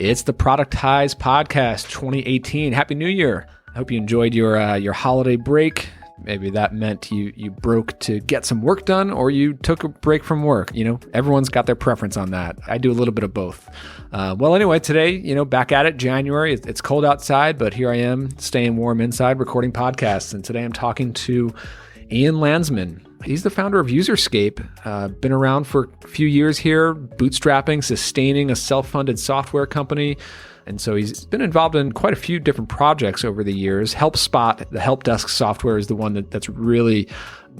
It's the Productize podcast 2018. Happy New Year. I hope you enjoyed your holiday break. Maybe that meant you broke to get some work done, or you took a break from work. You know, everyone's got their preference on that. I do a little bit of both. Well, anyway, today, back at it, January. It's cold outside, but here I am staying warm inside recording podcasts. And today I'm talking to Ian Landsman. He's the founder of UserScape, been around for a few years here, bootstrapping, sustaining a self-funded software company. And so he's been involved in quite a few different projects over the years. HelpSpot, the help desk software, is the one that's really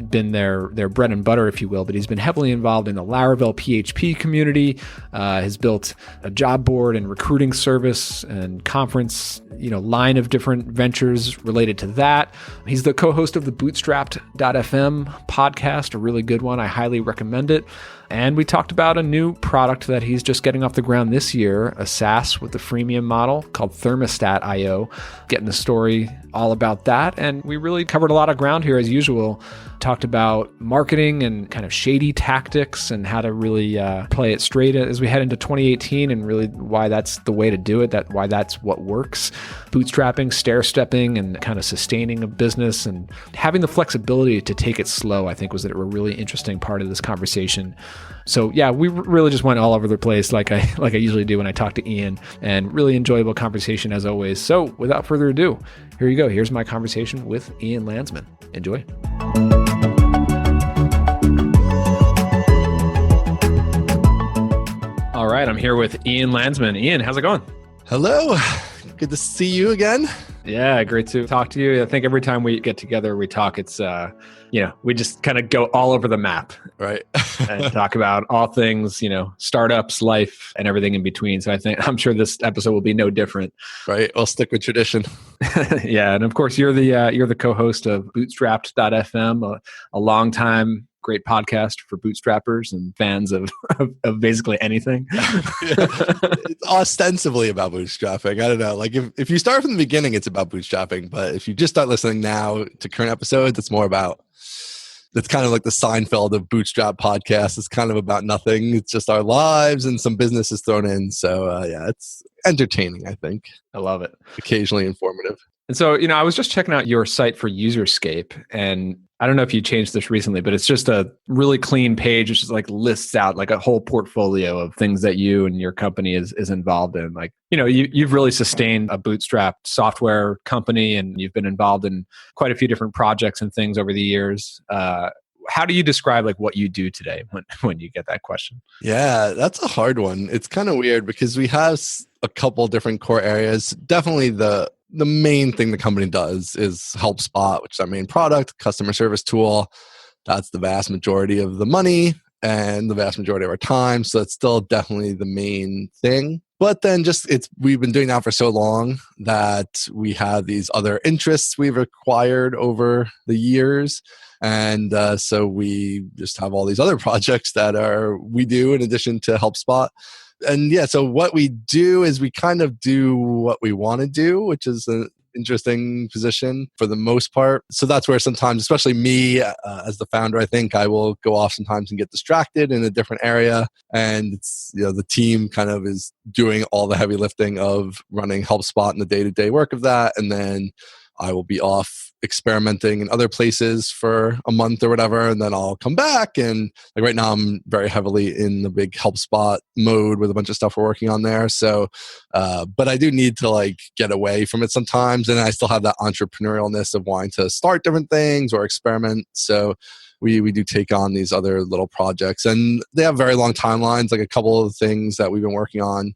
been their bread and butter, if you will. But he's been heavily involved in the Laravel PHP community, has built a job board and recruiting service and conference, line of different ventures related to that. He's the co-host of the Bootstrapped.fm podcast, a really good one. I highly recommend it. And we talked about a new product that he's just getting off the ground this year, a SaaS with the freemium model called Thermostat.io, getting the story all about that. And we really covered a lot of ground here as usual. Talked about marketing and kind of shady tactics and how to really play it straight as we head into 2018, and really why that's the way to do it, why that's what works. Bootstrapping, stair-stepping, and kind of sustaining a business and having the flexibility to take it slow, I think was a really interesting part of this conversation. So yeah, we really just went all over the place like I usually do when I talk to Ian, and really enjoyable conversation as always. So without further ado, here you go. Here's my conversation with Ian Landsman. Enjoy. All right, I'm here with Ian Landsman. Ian, how's it going? Hello. Good to see you again. Yeah, great to talk to you. I think every time we get together, we talk, it's, we just kind of go all over the map. Right. And talk about all things, startups, life, and everything in between. So I'm sure this episode will be no different. Right. I'll stick with tradition. Yeah. And of course, you're the co-host of Bootstrapped.fm, a long time great podcast for bootstrappers and fans of basically anything. It's ostensibly about bootstrapping. I don't know. Like if you start from the beginning, it's about bootstrapping. But if you just start listening now to current episodes, it's kind of like the Seinfeld of bootstrap podcasts. It's kind of about nothing. It's just our lives and some business is thrown in. So yeah, it's entertaining, I think. I love it. Occasionally informative. And so, I was just checking out your site for UserScape, and I don't know if you changed this recently, but it's just a really clean page. It's just like lists out like a whole portfolio of things that you and your company is involved in. Like, you've really sustained a bootstrapped software company, and you've been involved in quite a few different projects and things over the years. How do you describe like what you do today when you get that question? Yeah, that's a hard one. It's kind of weird because we have a couple different core areas. Definitely the main thing the company does is HelpSpot, which is our main product, customer service tool. That's the vast majority of the money and the vast majority of our time. So it's still definitely the main thing. But then we've been doing that for so long that we have these other interests we've acquired over the years. And so we just have all these other projects that we do in addition to HelpSpot. And yeah, so what we do is we kind of do what we want to do, which is an interesting position for the most part. So that's where sometimes, especially me as the founder, I think I will go off sometimes and get distracted in a different area. And it's, the team kind of is doing all the heavy lifting of running HelpSpot and the day-to-day work of that. And then I will be off experimenting in other places for a month or whatever, and then I'll come back. And like right now, I'm very heavily in the big HelpSpot mode with a bunch of stuff we're working on there. So, but I do need to like get away from it sometimes, and I still have that entrepreneurialness of wanting to start different things or experiment. So we do take on these other little projects, and they have very long timelines. Like a couple of things that we've been working on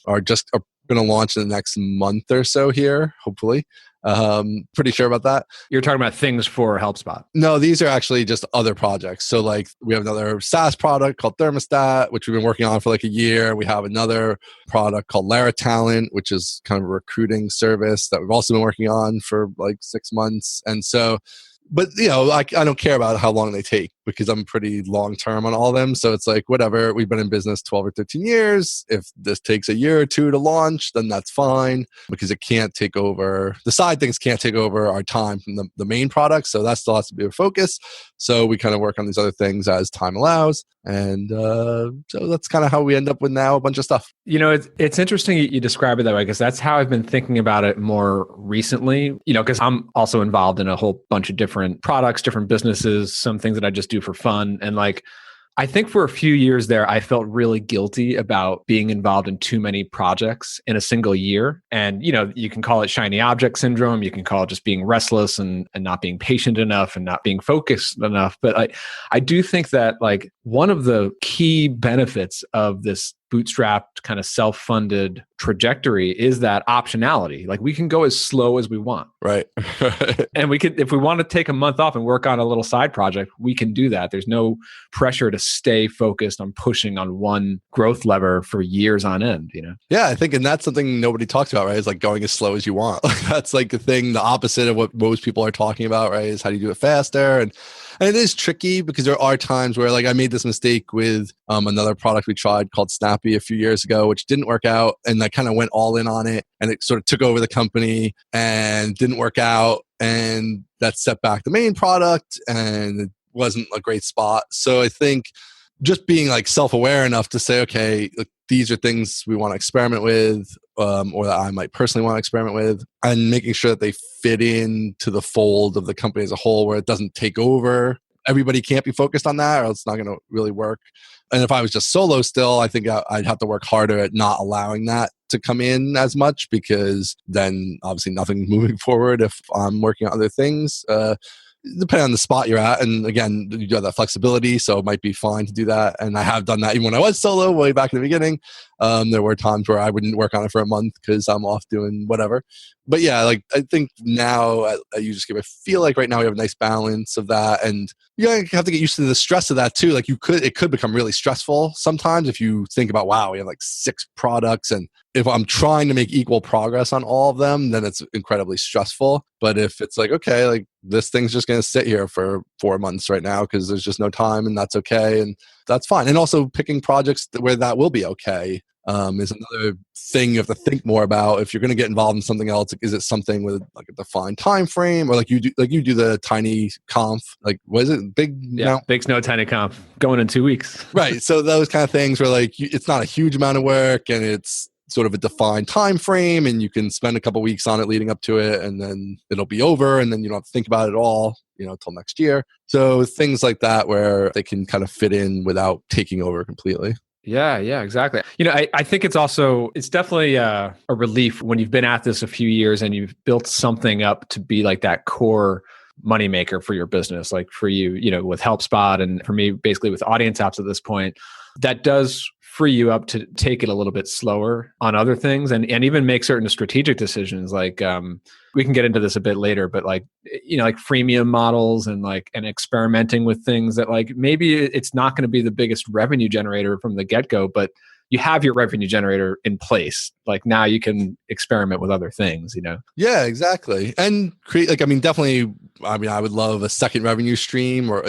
are going to launch in the next month or so here, hopefully. Pretty sure about that. You're talking about things for HelpSpot. No, these are actually just other projects. So like we have another SaaS product called Thermostat, which we've been working on for like a year. We have another product called Laravel, which is kind of a recruiting service that we've also been working on for like 6 months. And so, but I don't care about how long they take because I'm pretty long term on all of them. So it's like, whatever, we've been in business 12 or 13 years. If this takes a year or two to launch, then that's fine, because it can't take over, the side things can't take over our time from the main product. So that still has to be a focus. So we kind of work on these other things as time allows. And so that's kind of how we end up with now a bunch of stuff. It's interesting you describe it that way, because that's how I've been thinking about it more recently, because I'm also involved in a whole bunch of different products, different businesses, some things that I just do for fun. And I think for a few years there, I felt really guilty about being involved in too many projects in a single year. And, you can call it shiny object syndrome. You can call it just being restless and not being patient enough and not being focused enough. But I do think that one of the key benefits of this bootstrapped kind of self-funded trajectory is that optionality. We can go as slow as we want. Right. And we could, if we want to take a month off and work on a little side project, we can do that. There's no pressure to stay focused on pushing on one growth lever for years on end, Yeah, I think, and that's something nobody talks about, right? Is going as slow as you want. That's the thing, the opposite of what most people are talking about, right? Is how do you do it faster? And it is tricky, because there are times where I made this mistake with another product we tried called Snappy a few years ago, which didn't work out. And I kind of went all in on it, and it sort of took over the company and didn't work out. And that set back the main product, and it wasn't a great spot. So I think just being self-aware enough to say, okay, these are things we want to experiment with, or that I might personally want to experiment with, and making sure that they fit into the fold of the company as a whole, where it doesn't take over. Everybody can't be focused on that, or it's not going to really work. And if I was just solo still, I think I'd have to work harder at not allowing that to come in as much, because then obviously nothing's moving forward if I'm working on other things. Depending on the spot you're at. And again, you have that flexibility, so it might be fine to do that. And I have done that even when I was solo way back in the beginning. There were times where I wouldn't work on it for a month because I'm off doing whatever. But yeah, I think now at UserScape, I feel right now we have a nice balance of that. And you have to get used to the stress of that too. It could become really stressful sometimes if you think about, wow, we have 6 products, and if I'm trying to make equal progress on all of them, then it's incredibly stressful. But if it's okay, this thing's just going to sit here for 4 months right now because there's just no time, and that's okay. And that's fine. And also picking projects where that will be okay is another thing you have to think more about. If you're going to get involved in something else, is it something with a defined time frame, or you do the tiny conf, what is it, big? Yeah, big snow tiny conf going in 2 weeks. Right. So those kind of things where it's not a huge amount of work, and it's sort of a defined time frame, and you can spend a couple weeks on it leading up to it, and then it'll be over, and then you don't have to think about it at all, till next year. So things like that where they can kind of fit in without taking over completely. Yeah, exactly. I think it's definitely a relief when you've been at this a few years and you've built something up to be that core moneymaker for your business, for you, with HelpSpot, and for me, basically with audience apps at this point. That does free you up to take it a little bit slower on other things, and even make certain strategic decisions. We can get into this a bit later, but freemium models and experimenting with things that maybe it's not going to be the biggest revenue generator from the get-go, but you have your revenue generator in place. Now you can experiment with other things, Yeah, exactly. And create, definitely, I would love a second revenue stream, or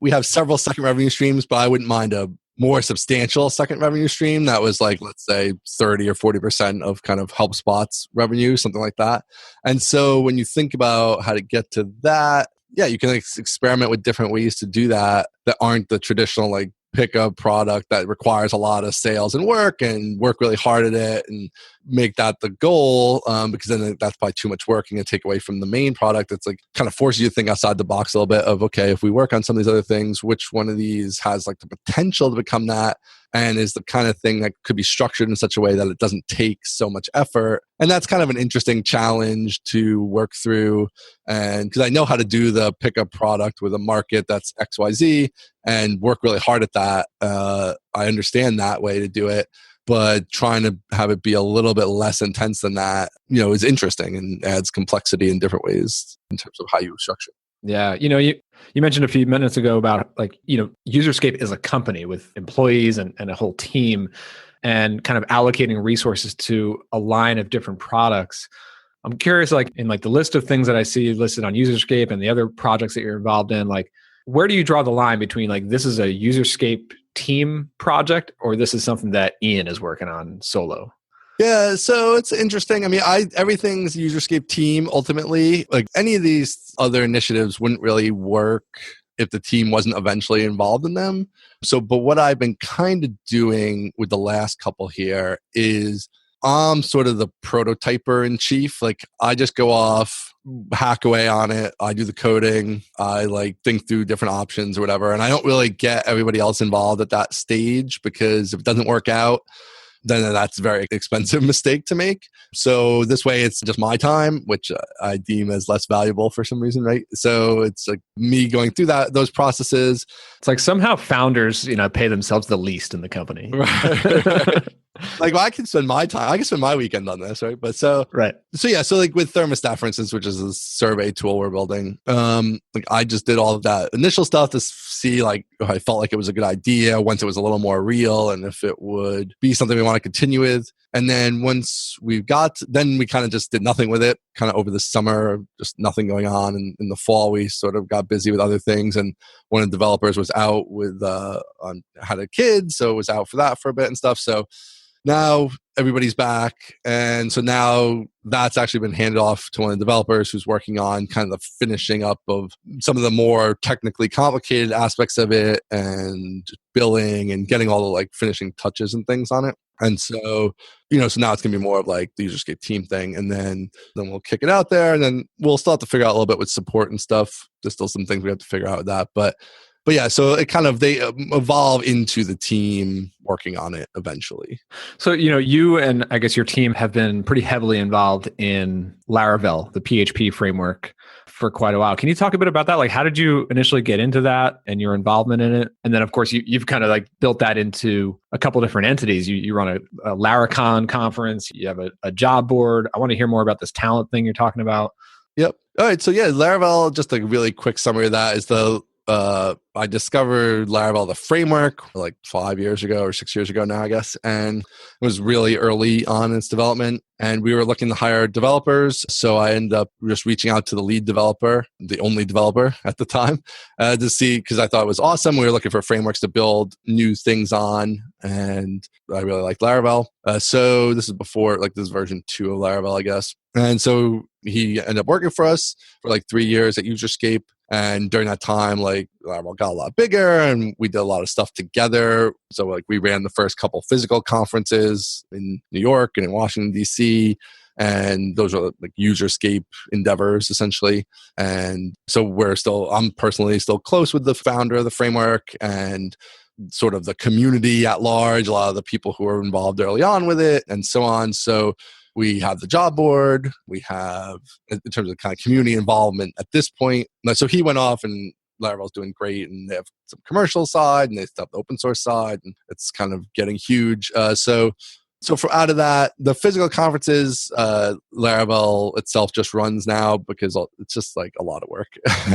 we have several second revenue streams, but I wouldn't mind a more substantial second revenue stream that was let's say 30 or 40% of kind of HelpSpot's revenue, something like that. And so when you think about how to get to that, yeah, you can experiment with different ways to do that aren't the traditional pick a product that requires a lot of sales and work really hard at it and make that the goal, because then that's probably too much work and going to take away from the main product. It's kind of forces you to think outside the box a little bit of, okay, if we work on some of these other things, which one of these has the potential to become that, and is the kind of thing that could be structured in such a way that it doesn't take so much effort. And that's kind of an interesting challenge to work through. And because I know how to do the pickup product with a market that's XYZ and work really hard at that, I understand that way to do it. But trying to have it be a little bit less intense than that, is interesting and adds complexity in different ways in terms of how you structure it. Yeah. You mentioned a few minutes ago about UserScape is a company with employees and a whole team, and kind of allocating resources to a line of different products. I'm curious, in the list of things that I see listed on UserScape and the other projects that you're involved in, Where do you draw the line between like, this is a UserScape team project, or this is something that Ian is working on solo? Yeah, so it's interesting. I mean, everything's UserScape team ultimately. Like any of these other initiatives wouldn't really work if the team wasn't eventually involved in them. So, but what I've been kind of doing with the last couple here is I'm sort of the prototyper in chief. Like I just go off, hack away on it. I do the coding. I like think through different options or whatever. And I don't really get everybody else involved at that stage, because if it doesn't work out, then that's a very expensive mistake to make. So this way it's just my time, which I deem as less valuable for some reason, right? So it's like me going through those processes. It's like somehow founders, pay themselves the least in the company. Right. Like, well, I can spend my weekend on this, right? But so yeah, so like with Thermostat, for instance, which is a survey tool we're building, like I just did all of that initial stuff to see like if I felt like it was a good idea, once it was a little more real, and if it would be something we want to continue with. And then once then we kind of just did nothing with it, kind of over the summer, just nothing going on. And in the fall, we sort of got busy with other things. And one of the developers was out with, had a kid, so was out for that for a bit and stuff. So now everybody's back. And so now that's actually been handed off to one of the developers who's working on kind of the finishing up of some of the more technically complicated aspects of it and billing and getting all the like finishing touches and things on it. And so, so now it's going to be more of like the UserScape team thing. And then we'll kick it out there, and then we'll still have to figure out a little bit with support and stuff. There's still some things we have to figure out with that. But yeah, so it kind of, they evolve into the team working on it eventually. So, you and I guess your team have been pretty heavily involved in Laravel, the PHP framework, for quite a while. Can you talk a bit about that? Like, how did you initially get into that and your involvement in it? And then, of course, you've kind of like built that into a couple different entities. You run a Laracon conference. You have a job board. I want to hear more about this talent thing you're talking about. Yep. All right. So yeah, Laravel, just a really quick summary of that is I discovered Laravel, the framework, like 5 years ago or 6 years ago now, I guess. And it was really early on in its development. And we were looking to hire developers. So I ended up just reaching out to the lead developer, the only developer at the time, to see, because I thought it was awesome. We were looking for frameworks to build new things on. And I really liked Laravel. So this is before, like this is version 2 of Laravel, I guess. And so he ended up working for us for like 3 years at UserScape. And during that time, like Laravel got a lot bigger and we did a lot of stuff together. So like we ran the first couple physical conferences in New York and in Washington, DC. And those were like UserScape endeavors essentially. And so I'm personally still close with the founder of the framework and sort of the community at large, a lot of the people who were involved early on with it and so on. So we have the job board. We have, in terms of kind of community involvement at this point. So he went off and Laravel's doing great, and they have some commercial side and they have the open source side, and it's kind of getting huge. So for out of that, the physical conferences, Laravel itself just runs now because it's just like a lot of work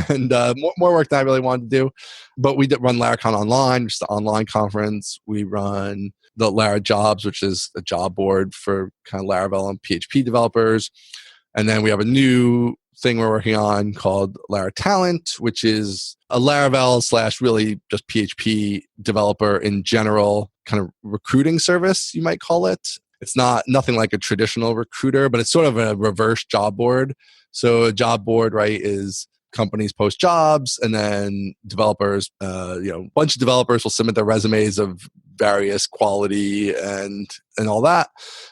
and more work than I really wanted to do. But we did run Laracon Online, which is the online conference. We run the Lara Jobs, which is a job board for kind of Laravel and PHP developers. And then we have a new thing we're working on called Lara Talent, which is a Laravel / really just PHP developer in general kind of recruiting service, you might call it. It's nothing like a traditional recruiter, but it's sort of a reverse job board. So a job board, right, is companies post jobs, and then developers, a bunch of developers will submit their resumes of various quality and all that,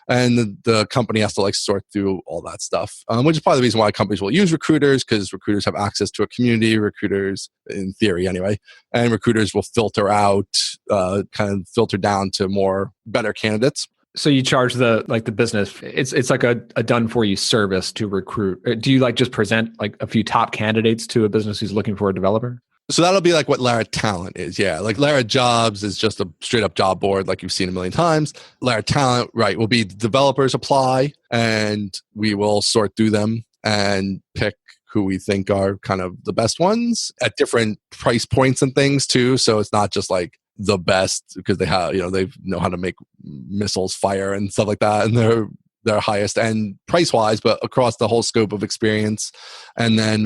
and the company has to like sort through all that stuff, which is part of the reason why companies will use recruiters, because recruiters have access to a community, recruiters in theory anyway, and recruiters will filter out, kind of filter down to better candidates. So you charge the business. It's like a done for you service to recruit. Do you like just present like a few top candidates to a business who's looking for a developer? So that'll be like what Lara Talent is. Yeah. Like Lara Jobs is just a straight up job board like you've seen a million times. Lara Talent, right, will be developers apply and we will sort through them and pick who we think are kind of the best ones at different price points and things too. So it's not just like the best because they have, they know how to make missiles fire and stuff like that. And they're highest end price wise, but across the whole scope of experience. And then,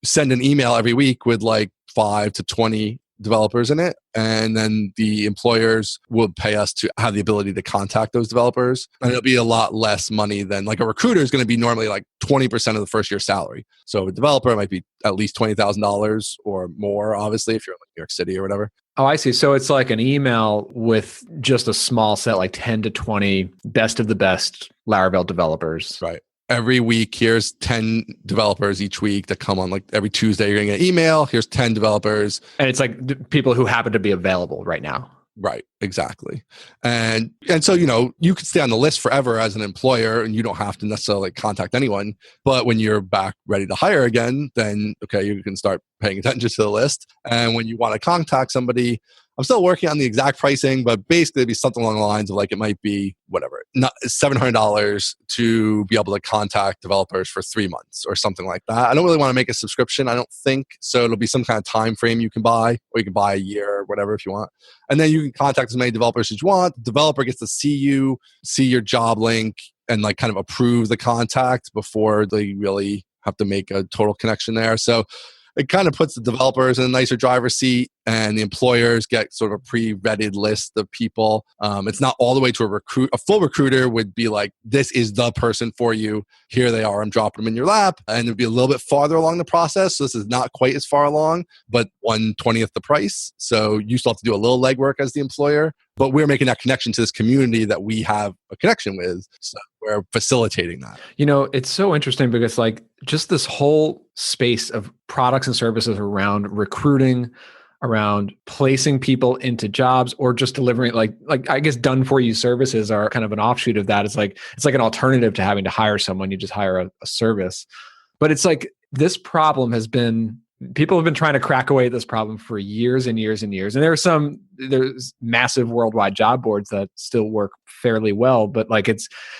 send an email every week with like 5 to 20 developers in it. And then the employers will pay us to have the ability to contact those developers. And it'll be a lot less money than like a recruiter is going to be normally like 20% of the first year salary. So a developer might be at least $20,000 or more, obviously, if you're in like New York City or whatever. Oh, I see. So it's like an email with just a small set, like 10 to 20 best of the best Laravel developers. Right. Every week, here's 10 developers each week that come on. Like every Tuesday, you're going to get an email. Here's 10 developers. And it's like people who happen to be available right now. Right, exactly. And so, you could stay on the list forever as an employer and you don't have to necessarily contact anyone. But when you're back ready to hire again, then, okay, you can start paying attention to the list. And when you want to contact somebody, I'm still working on the exact pricing, but basically it'd be something along the lines of like, it might be whatever, not $700 to be able to contact developers for 3 months or something like that. I don't really want to make a subscription, I don't think. So it'll be some kind of time frame you can buy, or you can buy a year or whatever if you want. And then you can contact as many developers as you want. The developer gets to see you, see your job link, and like kind of approve the contact before they really have to make a total connection there. So it kind of puts the developers in a nicer driver's seat, and the employers get sort of a pre-vetted list of people. It's not all the way to a recruit. A full recruiter would be like, this is the person for you. Here they are. I'm dropping them in your lap. And it'd be a little bit farther along the process. So this is not quite as far along, but 1/20th the price. So you still have to do a little legwork as the employer, but we're making that connection to this community that we have a connection with. So we're facilitating that. It's so interesting because like just this whole space of products and services around recruiting, around placing people into jobs, or just delivering like I guess done for you services are kind of an offshoot of that. It's like an alternative to having to hire someone. You just hire a service. But it's like this problem people have been trying to crack away at this problem for years and years and years. And there's massive worldwide job boards that still work fairly well, but like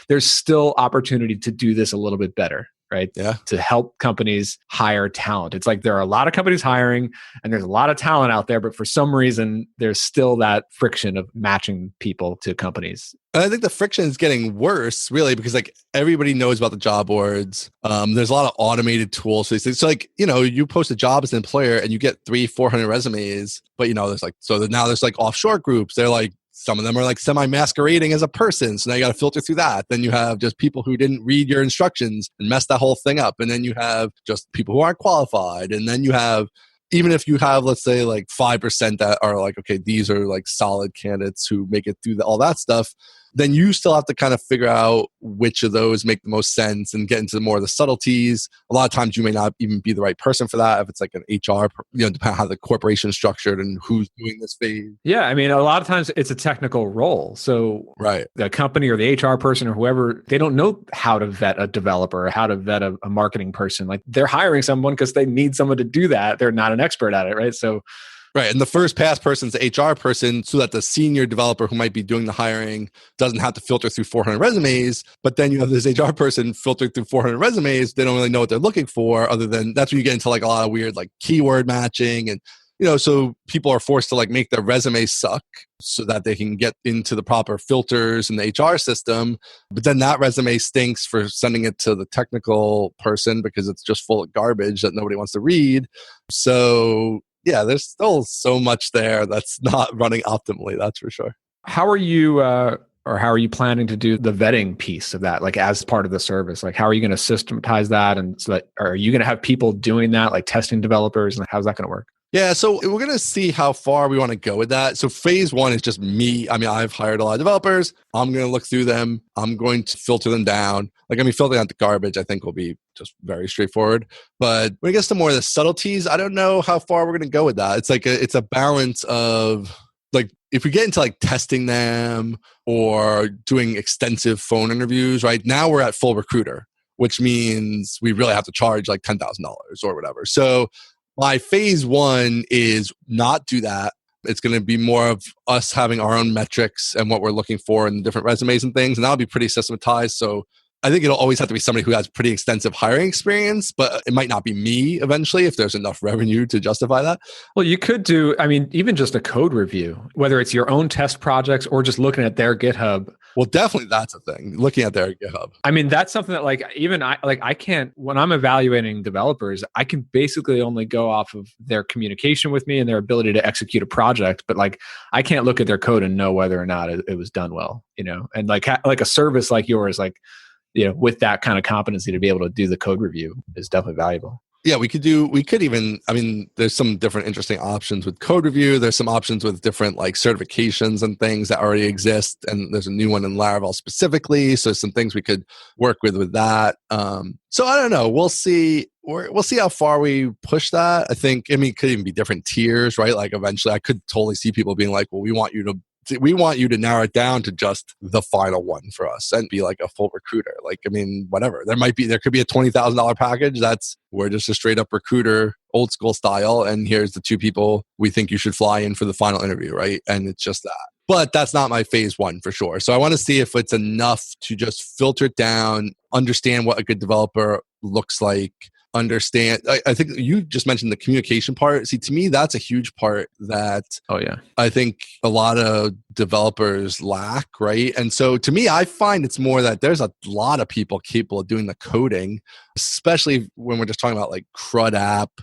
there's still opportunity to do this a little bit better. Right? Yeah. To help companies hire talent. It's like there are a lot of companies hiring and there's a lot of talent out there, but for some reason, there's still that friction of matching people to companies. And I think the friction is getting worse, really, because like everybody knows about the job boards. There's a lot of automated tools for these things. So like, you post a job as an employer and you get 300-400 resumes, but there's like, now there's like offshore groups. They're like, some of them are like semi-masquerading as a person. So now you got to filter through that. Then you have just people who didn't read your instructions and mess that whole thing up. And then you have just people who aren't qualified. And then you have, even if you have, let's say like 5% that are like, okay, these are like solid candidates who make it through all that stuff, then you still have to kind of figure out which of those make the most sense and get into more of the subtleties. A lot of times you may not even be the right person for that if it's like an HR, depending on how the corporation is structured and who's doing this phase. Yeah, I mean, a lot of times it's a technical role. So right. The company or the HR person or whoever, they don't know how to vet a developer or how to vet a marketing person. Like they're hiring someone because they need someone to do that. They're not an expert at it, right? So right. And the first pass person's the HR person so that the senior developer who might be doing the hiring doesn't have to filter through 400 resumes. But then you have this HR person filtering through 400 resumes. They don't really know what they're looking for other than that's when you get into like a lot of weird like keyword matching. And, so people are forced to like make their resume suck so that they can get into the proper filters in the HR system. But then that resume stinks for sending it to the technical person because it's just full of garbage that nobody wants to read. So yeah, there's still so much there that's not running optimally, that's for sure. How are you planning to do the vetting piece of that, like as part of the service? Like, how are you going to systematize that? And so that, are you going to have people doing that, like testing developers? And how's that going to work? Yeah, so we're going to see how far we want to go with that. So phase one is just me. I mean, I've hired a lot of developers. I'm going to look through them. I'm going to filter them down. Filtering out the garbage, I think will be just very straightforward. But when it gets to more of the subtleties, I don't know how far we're going to go with that. It's like it's a balance of like, if we get into like testing them or doing extensive phone interviews, right now we're at full recruiter, which means we really have to charge like $10,000 or whatever. So my phase one is not do that. It's going to be more of us having our own metrics and what we're looking for in different resumes and things. And that'll be pretty systematized. So I think it'll always have to be somebody who has pretty extensive hiring experience, but it might not be me eventually if there's enough revenue to justify that. Well, you could do, even just a code review, whether it's your own test projects or just looking at their GitHub. Well, definitely that's a thing. Looking at their GitHub. I mean, that's something that like even I can't, when I'm evaluating developers, I can basically only go off of their communication with me and their ability to execute a project. But like, I can't look at their code and know whether or not it was done well, and like a service like yours, like, with that kind of competency to be able to do the code review is definitely valuable. Yeah, we could even, I mean, there's some different interesting options with code review. There's some options with different like certifications and things that already exist. And there's a new one in Laravel specifically. So some things we could work with that. So I don't know. We'll see. We'll see how far we push that. I think, it could even be different tiers, right? Like eventually I could totally see people being like, well, we want you to narrow it down to just the final one for us and be like a full recruiter. Like, whatever. There could be a $20,000 package. We're just a straight up recruiter, old school style. And here's the 2 people we think you should fly in for the final interview, right? And it's just that. But that's not my phase 1 for sure. So I want to see if it's enough to just filter it down, understand what a good developer looks like, understand. I think you just mentioned the communication part. See, to me, that's a huge part that I think a lot of developers lack, right? And so to me, I find it's more that there's a lot of people capable of doing the coding, especially when we're just talking about like CRUD app,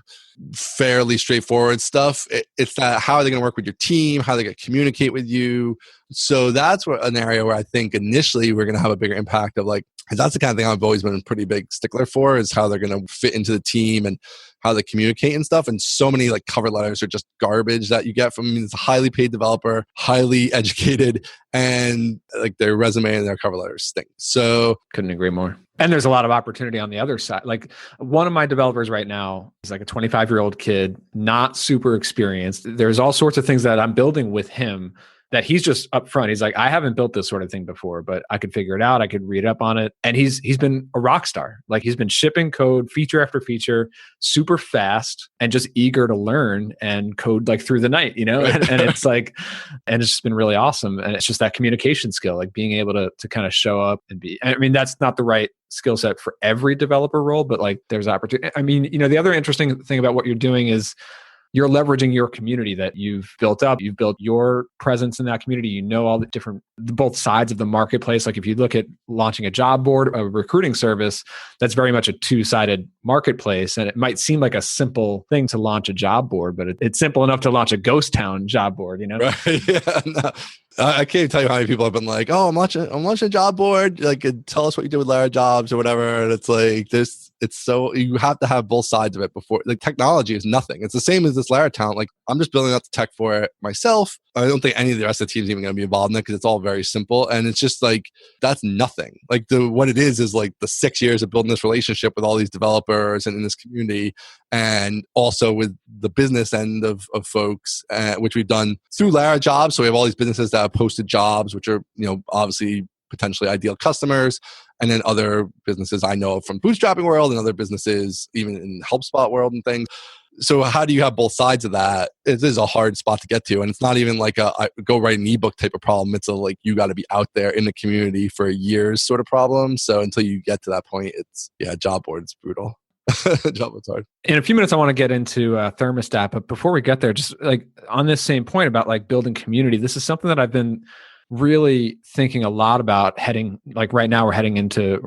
fairly straightforward stuff. It's that how are they going to work with your team? How are they going to communicate with you? So that's an area where I think initially we're going to have a bigger impact of like, and that's the kind of thing I've always been a pretty big stickler for, is how they're going to fit into the team and how they communicate and stuff. And so many like cover letters are just garbage that you get from this highly paid developer, highly educated, and like their resume and their cover letters stink. So couldn't agree more. And there's a lot of opportunity on the other side. Like one of my developers right now is like a 25-year-old kid, not super experienced. There's all sorts of things that I'm building with him that he's just upfront. He's like, I haven't built this sort of thing before, but I could figure it out. I could read up on it. And he's been a rock star. Like he's been shipping code feature after feature, super fast and just eager to learn and code like through the night, and it's like, and it's just been really awesome. And it's just that communication skill, like being able to kind of show up and be, that's not the right skill set for every developer role, but like there's opportunity. The other interesting thing about what you're doing is you're leveraging your community that you've built up. You've built your presence in that community. You know all the different, both sides of the marketplace. Like if you look at launching a job board, a recruiting service, that's very much a 2-sided marketplace. And it might seem like a simple thing to launch a job board, but it's simple enough to launch a ghost town job board, Right. Yeah. No. I can't tell you how many people have been like, "Oh, I'm launching a job board. Like, tell us what you did with Lara Jobs or whatever." And it's like this. It's so you have to have both sides of it before. Like, technology is nothing. It's the same as this Lara talent. Like, I'm just building out the tech for it myself. I don't think any of the rest of the team is even going to be involved in it because it's all very simple. And it's just like that's nothing. Like what it is like the 6 years of building this relationship with all these developers and in this community, and also with the business end of folks, which we've done through Lara Jobs. So we have all these businesses that have posted jobs, which are obviously potentially ideal customers, and then other businesses I know from Bootstrapping world and other businesses even in HelpSpot world and things. So how do you have both sides of that? It is a hard spot to get to, and it's not even like a go write an ebook type of problem. It's a like you got to be out there in the community for years sort of problem. So until you get to that point, it's job board is brutal. Job board's hard. In a few minutes, I want to get into thermostat, but before we get there, just like on this same point about like building community, this is something that I've been really thinking a lot about heading, like right now we're heading into,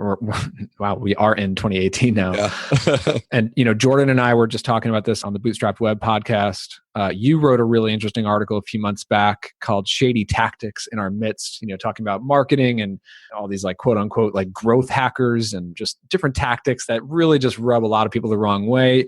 we are in 2018 now. Yeah. And, Jordan and I were just talking about this on the Bootstrapped Web podcast. You wrote a really interesting article a few months back called Shady Tactics in Our Midst, talking about marketing and all these like quote unquote, like growth hackers and just different tactics that really just rub a lot of people the wrong way.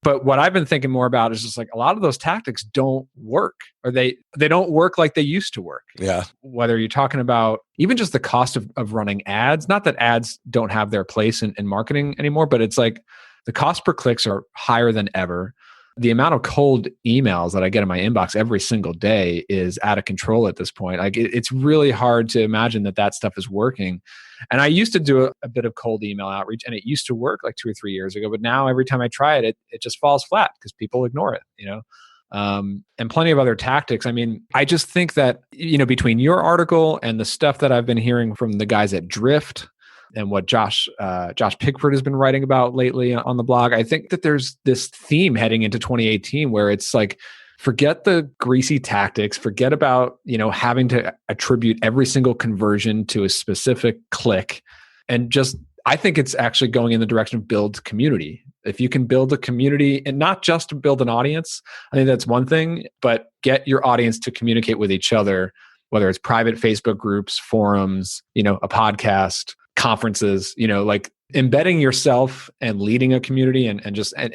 But what I've been thinking more about is just like a lot of those tactics don't work, or they don't work like they used to work. Yeah. Whether you're talking about even just the cost of running ads, not that ads don't have their place in marketing anymore, but it's like the cost per clicks are higher than ever. The amount of cold emails that I get in my inbox every single day is out of control at this point. Like it's really hard to imagine that stuff is working. And I used to do a bit of cold email outreach, and it used to work like 2 or 3 years ago. But now every time I try it, it just falls flat because people ignore it, and plenty of other tactics. I just think that, between your article and the stuff that I've been hearing from the guys at Drift and what Josh Pigford has been writing about lately on the blog, I think that there's this theme heading into 2018 where it's like forget the greasy tactics, forget about, having to attribute every single conversion to a specific click. And just, I think it's actually going in the direction of build community. If you can build a community and not just to build an audience, I think that's one thing, but get your audience to communicate with each other, whether it's private Facebook groups, forums, a podcast, conferences, like embedding yourself and leading a community and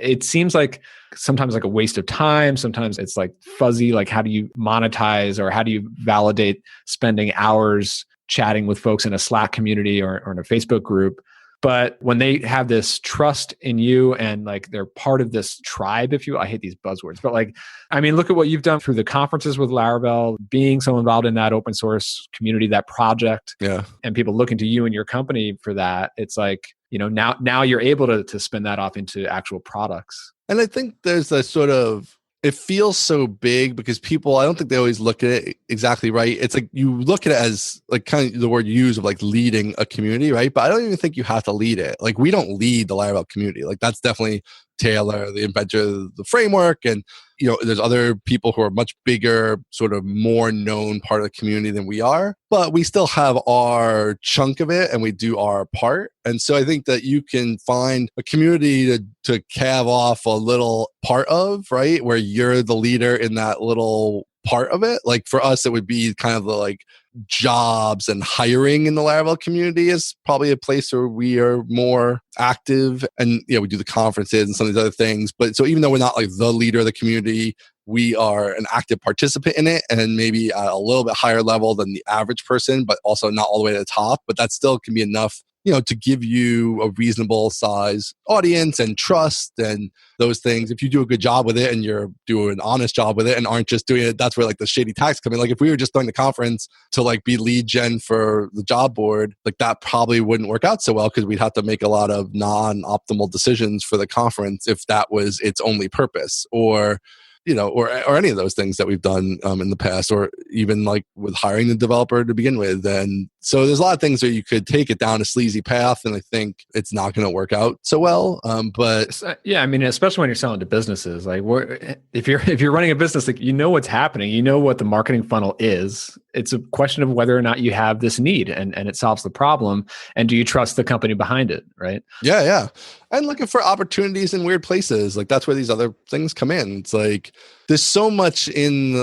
it seems like sometimes like a waste of time. Sometimes it's like fuzzy, like how do you monetize or how do you validate spending hours chatting with folks in a Slack community or in a Facebook group. But when they have this trust in you and like they're part of this tribe, I hate these buzzwords, but look at what you've done through the conferences with Laravel, being so involved in that open source community, that project, and people looking to you and your company for that. It's like, now you're able to spin that off into actual products. And I think there's a sort of, it feels so big because people, I don't think they always look at it exactly right. It's like you look at it as like kind of the word you use of like leading a community, right? But I don't even think you have to lead it. Like we don't lead the Laravel community. Like that's definitely Taylor, the inventor of the framework. And, there's other people who are much bigger, sort of more known part of the community than we are. But we still have our chunk of it and we do our part. And so I think that you can find a community to calve off a little part of, right? Where you're the leader in that little part of it. Like for us, it would be kind of the like jobs and hiring in the Laravel community is probably a place where we are more active. And we do the conferences and some of these other things. But so even though we're not like the leader of the community, we are an active participant in it and maybe at a little bit higher level than the average person, but also not all the way to the top. But that still can be enough to give you a reasonable size audience and trust and those things. If you do a good job with it and you're doing an honest job with it and aren't just doing it, that's where like the shady tax come in. Like if we were just doing the conference to like be lead gen for the job board, like that probably wouldn't work out so well because we'd have to make a lot of non-optimal decisions for the conference if that was its only purpose, or or any of those things that we've done in the past, or even like with hiring the developer to begin with. And so there's a lot of things that you could take it down a sleazy path, and I think it's not going to work out so well. But yeah, especially when you're selling to businesses, like if you're running a business, like what's happening, what the marketing funnel is. It's a question of whether or not you have this need and it solves the problem. And do you trust the company behind it, right? Yeah. And looking for opportunities in weird places. Like that's where these other things come in. It's like there's so much in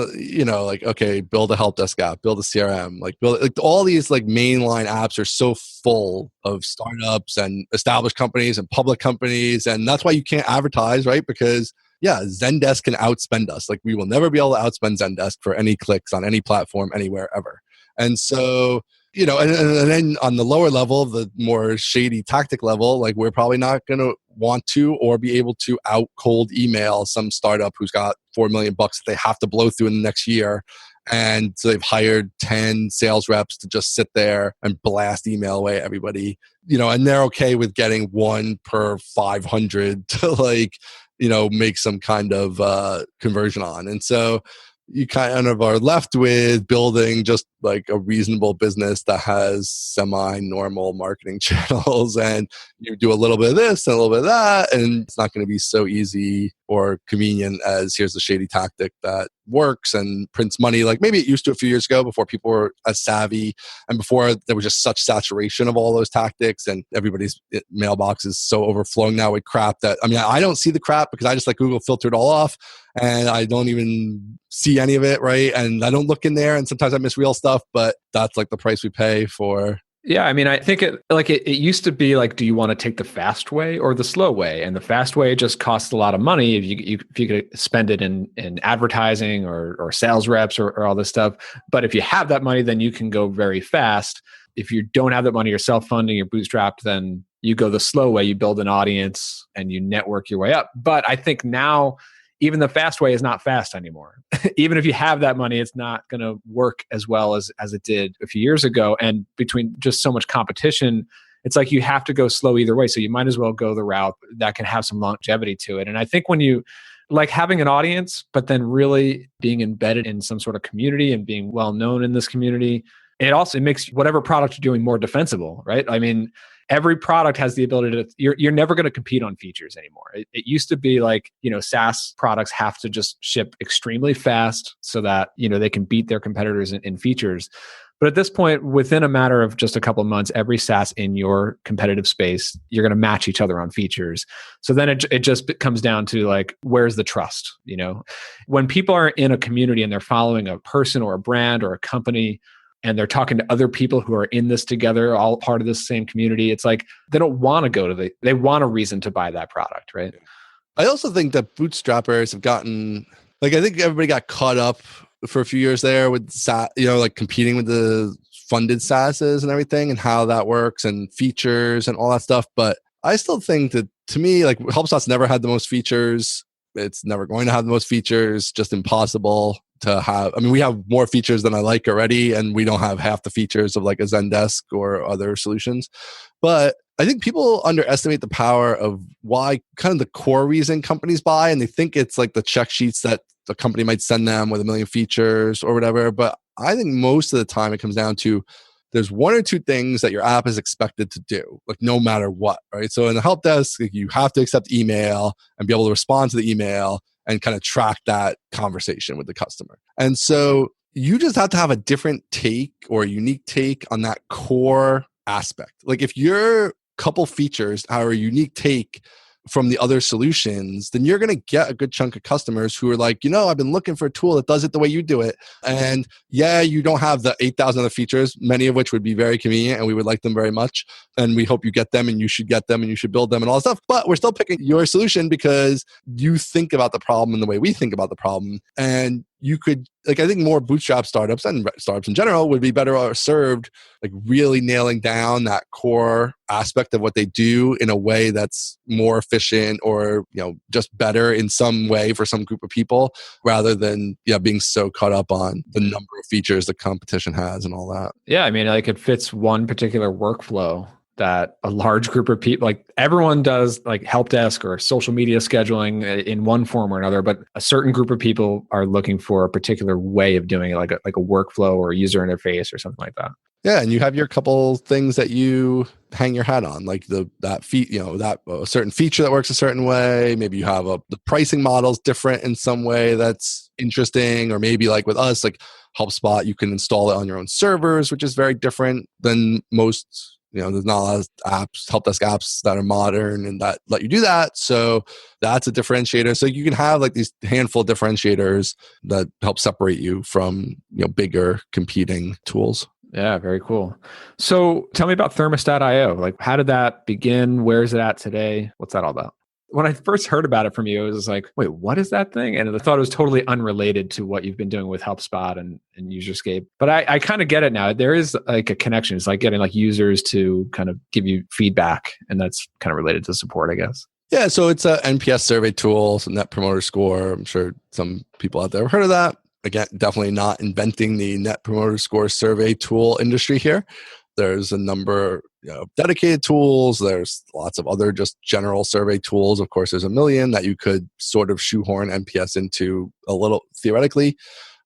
like, okay, build a help desk app, build a CRM, build like all these like mainline apps are so full of startups and established companies and public companies. And that's why you can't advertise, right? Because Zendesk can outspend us. Like we will never be able to outspend Zendesk for any clicks on any platform anywhere ever. And so, and then on the lower level, the more shady tactic level, like we're probably not going to want to or be able to out cold email some startup who's got $4 million that they have to blow through in the next year. And so they've hired 10 sales reps to just sit there and blast email away at everybody, and they're okay with getting one per 500 to make some kind of conversion on. And so you kind of are left with building just like a reasonable business that has semi-normal marketing channels, and you do a little bit of this and a little bit of that, and it's not going to be so easy or convenient as here's the shady tactic that works and prints money like maybe it used to a few years ago before people were as savvy and before there was just such saturation of all those tactics and everybody's mailbox is so overflowing now with crap that I don't see the crap because I just let Google filter it all off and I don't even see any of it, right? And I don't look in there and sometimes I miss real stuff, but that's like the price we pay for. Yeah, I think it used to be like, do you want to take the fast way or the slow way? And the fast way just costs a lot of money if you could spend it in advertising or sales reps or all this stuff. But if you have that money, then you can go very fast. If you don't have that money, you're self-funding, you're bootstrapped, then you go the slow way, you build an audience and you network your way up. But I think now, even the fast way is not fast anymore. Even if you have that money, it's not going to work as well as it did a few years ago. And between just so much competition, it's like you have to go slow either way. So you might as well go the route that can have some longevity to it. And I think when you like having an audience, but then really being embedded in some sort of community and being well known in this community, it makes whatever product you're doing more defensible, right? every product has the ability to, you're never going to compete on features anymore. It used to be like, SaaS products have to just ship extremely fast so that, they can beat their competitors in features. But at this point, within a matter of just a couple of months, every SaaS in your competitive space, you're going to match each other on features. So then it just comes down to like, where's the trust? When people are in a community and they're following a person or a brand or a company, and they're talking to other people who are in this together, all part of this same community, it's like they don't want to go to they want a reason to buy that product, right? I also think that bootstrappers have gotten, I think everybody got caught up for a few years there with SaaS, competing with the funded SaaSes and everything and how that works and features and all that stuff. But I still think that, to me, HelpSpot's never had the most features. It's never going to have the most features, just impossible to have. I mean, we have more features than I like already, and we don't have half the features of like a Zendesk or other solutions. But I think people underestimate the power of why, kind of the core reason companies buy, and they think it's like the check sheets that the company might send them with a million features or whatever. But I think most of the time it comes down to there's one or two things that your app is expected to do, like no matter what, right? So in the help desk, you have to accept email and be able to respond to the email and kind of track that conversation with the customer. And so you just have to have a different take or a unique take on that core aspect. Like if your couple features are a unique take from the other solutions, then you're going to get a good chunk of customers who are like, I've been looking for a tool that does it the way you do it. And yeah, you don't have the 8,000 other features, many of which would be very convenient and we would like them very much. And we hope you get them and you should get them and you should build them and all that stuff. But we're still picking your solution because you think about the problem in the way we think about the problem. And you could, I think more bootstrap startups and startups in general would be better served, really nailing down that core aspect of what they do in a way that's more efficient or, just better in some way for some group of people rather than, being so caught up on the number of features the competition has and all that. Yeah. I mean, it fits one particular workflow that a large group of people, everyone does help desk or social media scheduling in one form or another, but a certain group of people are looking for a particular way of doing it, like a workflow or a user interface or something like that. Yeah, and you have your couple things that you hang your hat on, like that a certain feature that works a certain way. Maybe you have the pricing model's different in some way that's interesting, or maybe like with us, like HelpSpot, you can install it on your own servers, which is very different than most. There's not a lot of apps, help desk apps that are modern and that let you do that. So that's a differentiator. So you can have these handful of differentiators that help separate you from, bigger competing tools. Yeah, very cool. So tell me about Thermostat.io. How did that begin? Where is it at today? What's that all about? When I first heard about it from you, it was like, wait, what is that thing? And I thought it was totally unrelated to what you've been doing with HelpSpot and UserScape. But I kind of get it now. There is a connection. It's like getting users to kind of give you feedback. And that's kind of related to support, I guess. Yeah, so it's a NPS survey tool, so Net Promoter Score. I'm sure some people out there have heard of that. Again, definitely not inventing the Net Promoter Score survey tool industry here. There's a number of dedicated tools. There's lots of other just general survey tools. Of course, there's a million that you could sort of shoehorn NPS into a little theoretically.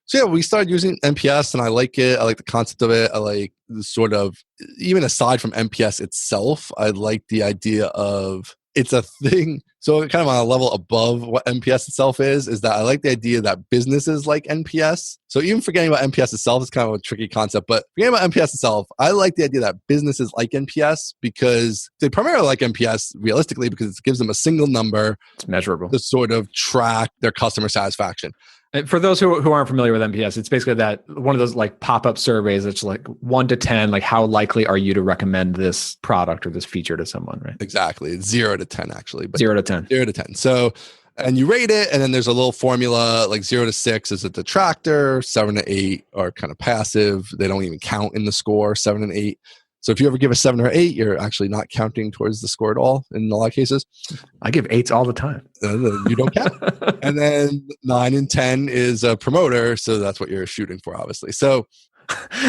So yeah, we started using NPS and I like it. I like the concept of it. I like the sort of, even aside from NPS itself, I like the idea of it's a thing. So kind of on a level above what NPS itself is that I like the idea that businesses like NPS. So even forgetting about NPS itself is kind of a tricky concept, but forgetting about NPS itself, I like the idea that businesses like NPS because they primarily like NPS realistically because it gives them a single number. It's measurable. To sort of track their customer satisfaction. And for those who aren't familiar with NPS, it's basically that one of those pop-up surveys that's 1 to 10, how likely are you to recommend this product or this feature to someone, right? Exactly. It's 0 to 10 actually. But 0 to 10. 0 to 10. So, and you rate it and then there's a little formula 0 to 6 is a detractor, 7 to 8 are kind of passive. They don't even count in the score, 7 and 8. So if you ever give a 7 or 8, you're actually not counting towards the score at all in a lot of cases. I give 8s all the time. You don't count. And then 9 and 10 is a promoter. So that's what you're shooting for, obviously. So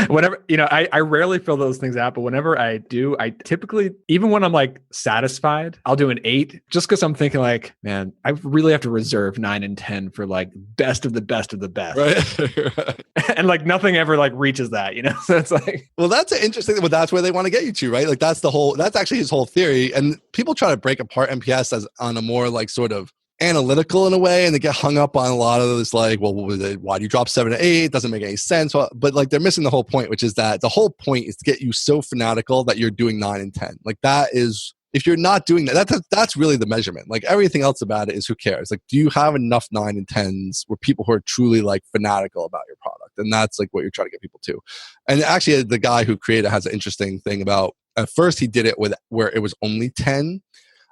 Whenever, I rarely fill those things out, but whenever I do, I typically, even when I'm like satisfied, I'll do an 8 just because I'm thinking like, man, I really have to reserve 9 and 10 for like best of the best of the best. Right. And like nothing ever like reaches that, So it's like, well, that's an interesting thing, but that's where they want to get you to, right? Like that's actually his whole theory. And people try to break apart NPS as on a more like sort of analytical in a way, and they get hung up on a lot of this like, well, why do you drop 7 to 8? It doesn't make any sense. But like they're missing the whole point, which is that the whole point is to get you so fanatical that you're doing 9 and 10. Like that is, if you're not doing that, that's really the measurement. Like everything else about it is who cares? Like, do you have enough 9 and 10s where people who are truly like fanatical about your product? And that's like what you're trying to get people to. And actually the guy who created it has an interesting thing about, at first he did it with where it was only 10.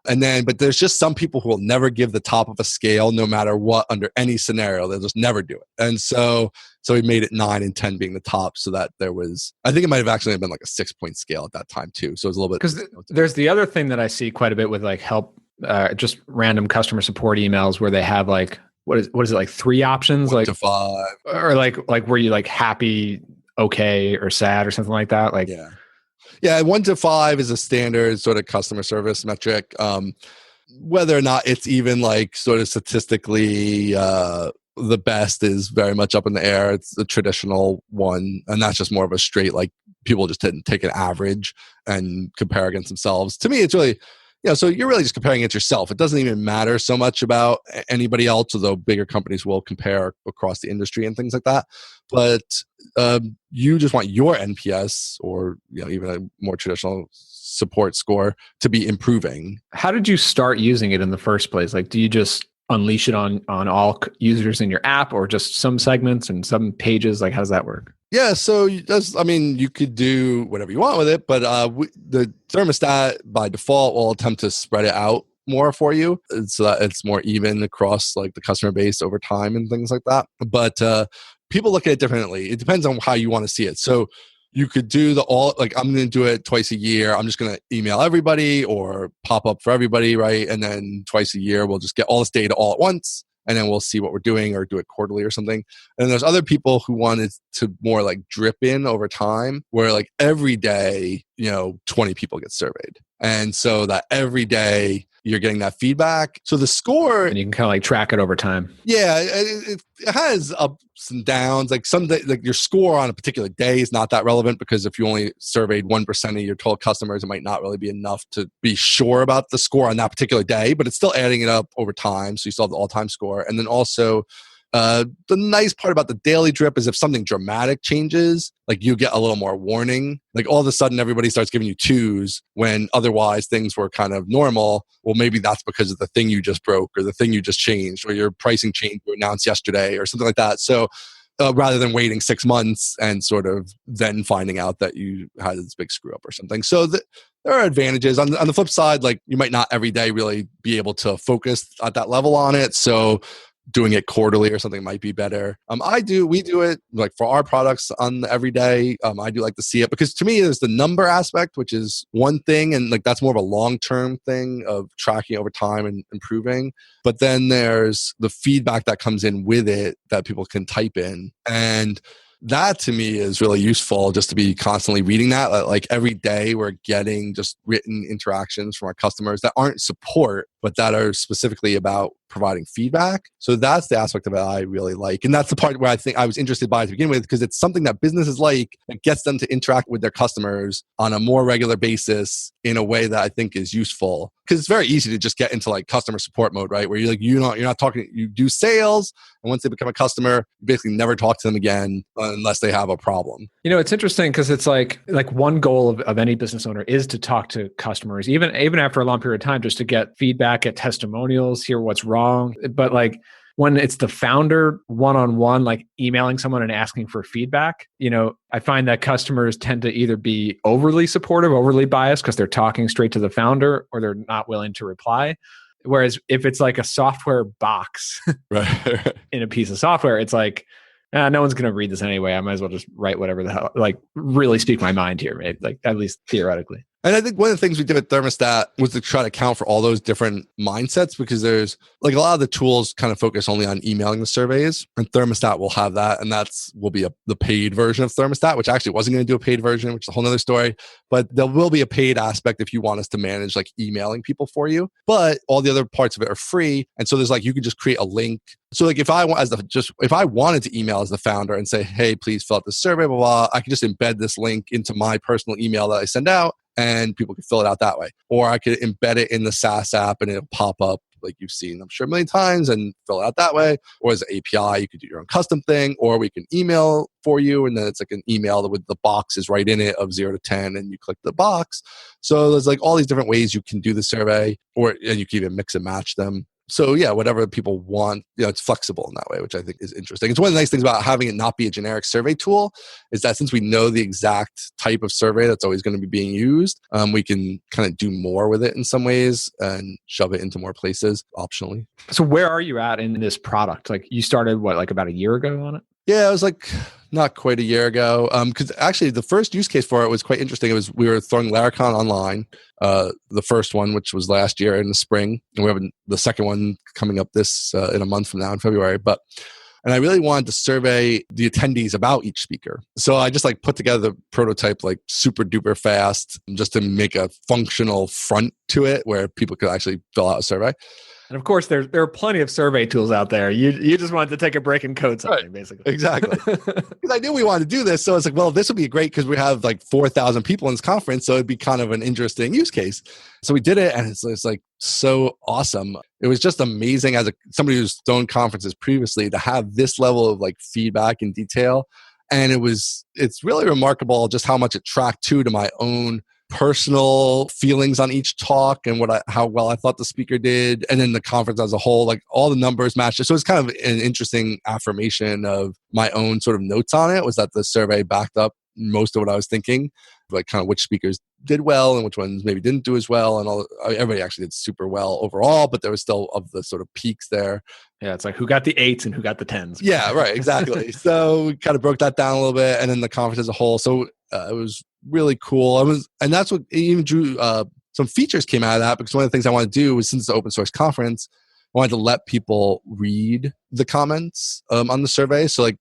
And then, but there's just some people who will never give the top of a scale no matter what, under any scenario. They'll just never do it. And so he made it 9 and 10 being the top, so that there was, I think it might have actually been like a 6-point scale at that time too. So it's a little bit. Because there's the other thing that I see quite a bit with like just random customer support emails where they have like, what is it, like 3 options? 1 like to 5. Or like where you like happy, okay, or sad or something like that. Like, Yeah, 1 to 5 is a standard sort of customer service metric. Whether or not it's even like sort of statistically the best is very much up in the air. It's the traditional one, and that's just more of a straight, like, people just didn't take an average and compare against themselves. To me, it's really, so you're really just comparing it yourself. It doesn't even matter so much about anybody else, although bigger companies will compare across the industry and things like that. But you just want your NPS, or even a more traditional support score, to be improving. How did you start using it in the first place? Like, do you just unleash it on all users in your app, or just some segments and some pages? Like, how does that work? Yeah, so you could do whatever you want with it, but the thermostat by default will attempt to spread it out more for you, so that it's more even across like the customer base over time and things like that. But people look at it differently. It depends on how you want to see it. So you could do I'm going to do it twice a year. I'm just going to email everybody or pop up for everybody, right? And then twice a year, we'll just get all this data all at once, and then we'll see what we're doing, or do it quarterly or something. And there's other people who wanted to more like drip in over time, where like every day, 20 people get surveyed. And so that every day you're getting that feedback. So the score, and you can kind of like track it over time. Yeah, it has ups and downs. Like some day, like your score on a particular day is not that relevant, because if you only surveyed 1% of your total customers, it might not really be enough to be sure about the score on that particular day, but it's still adding it up over time. So you still have the all-time score. And then also, the nice part about the daily drip is if something dramatic changes, like you get a little more warning. Like all of a sudden everybody starts giving you 2s when otherwise things were kind of normal. Well, maybe that's because of the thing you just broke, or the thing you just changed, or your pricing change you announced yesterday, or something like that. So rather than waiting 6 months and sort of then finding out that you had this big screw up or something. So there are advantages. On the flip side, like you might not every day really be able to focus at that level on it. So doing it quarterly or something might be better. We do it like for our products on every day. I do like to see it, because to me there's the number aspect, which is one thing, and like that's more of a long-term thing of tracking over time and improving. But then there's the feedback that comes in with it that people can type in, and that to me is really useful, just to be constantly reading that. Like every day we're getting just written interactions from our customers that aren't support, but that are specifically about providing feedback. So that's the aspect of it I really like. And that's the part where I think I was interested by to begin with, because it's something that businesses like, that gets them to interact with their customers on a more regular basis in a way that I think is useful. Because it's very easy to just get into like customer support mode, right? Where you're not talking, you do sales, and once they become a customer, you basically never talk to them again unless they have a problem. It's interesting because it's like one goal of any business owner is to talk to customers, even after a long period of time, just to get feedback, get testimonials, hear what's wrong. But like when it's the founder one-on-one, like emailing someone and asking for feedback, I find that customers tend to either be overly supportive, overly biased because they're talking straight to the founder, or they're not willing to reply. Whereas if it's like a software box right. in a piece of software, it's like, no one's going to read this anyway. I might as well just write whatever the hell, like really speak my mind here, maybe, like at least theoretically. And I think one of the things we did with Thermostat was to try to account for all those different mindsets, because there's like a lot of the tools kind of focus only on emailing the surveys, and Thermostat will have that. And will be the paid version of Thermostat, which actually wasn't going to do a paid version, which is a whole nother story. But there will be a paid aspect if you want us to manage like emailing people for you. But all the other parts of it are free. And so there's like, you could just create a link. So like if I wanted to email as the founder and say, hey, please fill out this survey, blah, blah, I could just embed this link into my personal email that I send out, and people can fill it out that way. Or I could embed it in the SaaS app and it'll pop up like you've seen, I'm sure, a million times, and fill it out that way. Or as an API, you could do your own custom thing, or we can email for you. And then it's like an email with the boxes right in it of 0 to 10, and you click the box. So there's like all these different ways you can do the survey, and you can even mix and match them. So yeah, whatever people want, it's flexible in that way, which I think is interesting. It's one of the nice things about having it not be a generic survey tool is that since we know the exact type of survey that's always going to be being used, we can kind of do more with it in some ways and shove it into more places optionally. So where are you at in this product? Like you started like about a year ago on it? Yeah, it was like not quite a year ago. Because actually the first use case for it was quite interesting. We were throwing Laracon online, the first one, which was last year in the spring, and we have the second one coming up in a month from now in February. And I really wanted to survey the attendees about each speaker. So I just like put together the prototype like super duper fast just to make a functional front to it where people could actually fill out a survey. And of course, there are plenty of survey tools out there. You just wanted to take a break and code something, right, basically. Exactly. Because I knew we wanted to do this. So it's like, well, this would be great because we have like 4,000 people in this conference. So it'd be kind of an interesting use case. So we did it, and it's like so awesome. It was just amazing as somebody who's done conferences previously to have this level of like feedback and detail. And it's really remarkable just how much it tracked to my own personal feelings on each talk and how well I thought the speaker did, and then the conference as a whole, like all the numbers matched. So it's kind of an interesting affirmation of my own sort of notes on it, was that the survey backed up most of what I was thinking, like kind of which speakers did well and which ones maybe didn't do as well. And everybody actually did super well overall, but there was still of the sort of peaks there. Yeah, it's like who got the 8s and who got the 10s. Yeah, right, exactly. So we kind of broke that down a little bit, and then the conference as a whole. So it was really cool. And that's what even drew some features came out of that, because one of the things I wanted to do was, since it's an open source conference, I wanted to let people read the comments on the survey. So like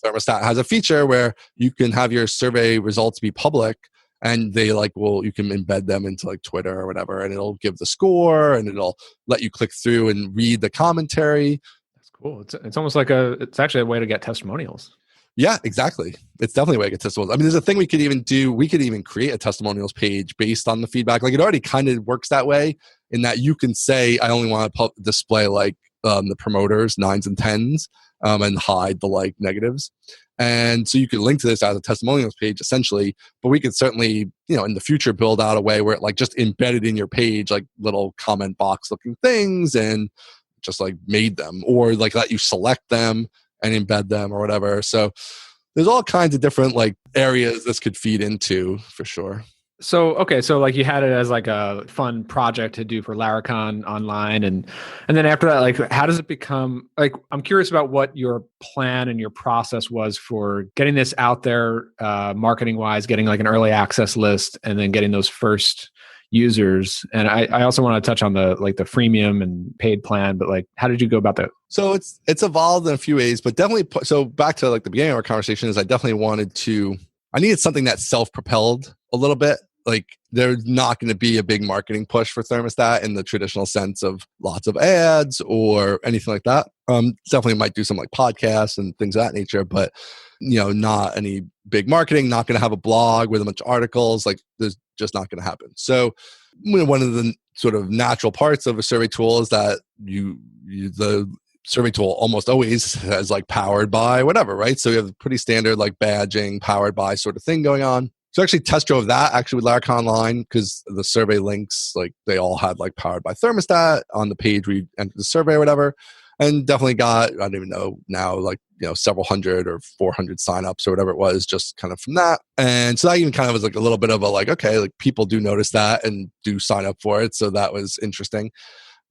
Thermostat has a feature where you can have your survey results be public, and they you can embed them into like Twitter or whatever, and it'll give the score, and it'll let you click through and read the commentary. That's cool. It's almost like it's actually a way to get testimonials. Yeah, exactly. It's definitely a way to get testimonials. I mean, there's a thing we could even do. We could even create a testimonials page based on the feedback. Like it already kind of works that way, in that you can say, I only want to display like the promoters, 9s and 10s, and hide the like negatives. And so you could link to this as a testimonials page essentially, but we could certainly, in the future build out a way where it like just embedded in your page, like little comment box looking things, and just like made them, or like let you select them and embed them or whatever. So there's all kinds of different like areas this could feed into for sure. So, okay. So like you had it as like a fun project to do for Laracon online. And then after that, like, how does it become, like, I'm curious about what your plan and your process was for getting this out there, marketing wise, getting like an early access list, and then getting those first users. And I also want to touch on the freemium and paid plan, but like, how did you go about that? So it's evolved in a few ways, but definitely, so back to like the beginning of our conversation is I needed something that self-propelled a little bit. Like there's not going to be a big marketing push for Thermostat in the traditional sense of lots of ads or anything like that. Definitely might do some like podcasts and things of that nature, but not any big marketing, not going to have a blog with a bunch of articles. Like there's just not going to happen. So one of the sort of natural parts of a survey tool is that the survey tool almost always has like powered by whatever, right? So you have pretty standard like badging, powered by sort of thing going on. So actually test drove that actually with Laracon Online, because the survey links, like they all had like powered by Thermostat on the page where you enter the survey or whatever. And definitely got, I don't even know now, like, several hundred or 400 signups or whatever it was just kind of from that. And so that even kind of was like a little bit of a like, okay, like people do notice that and do sign up for it. So that was interesting.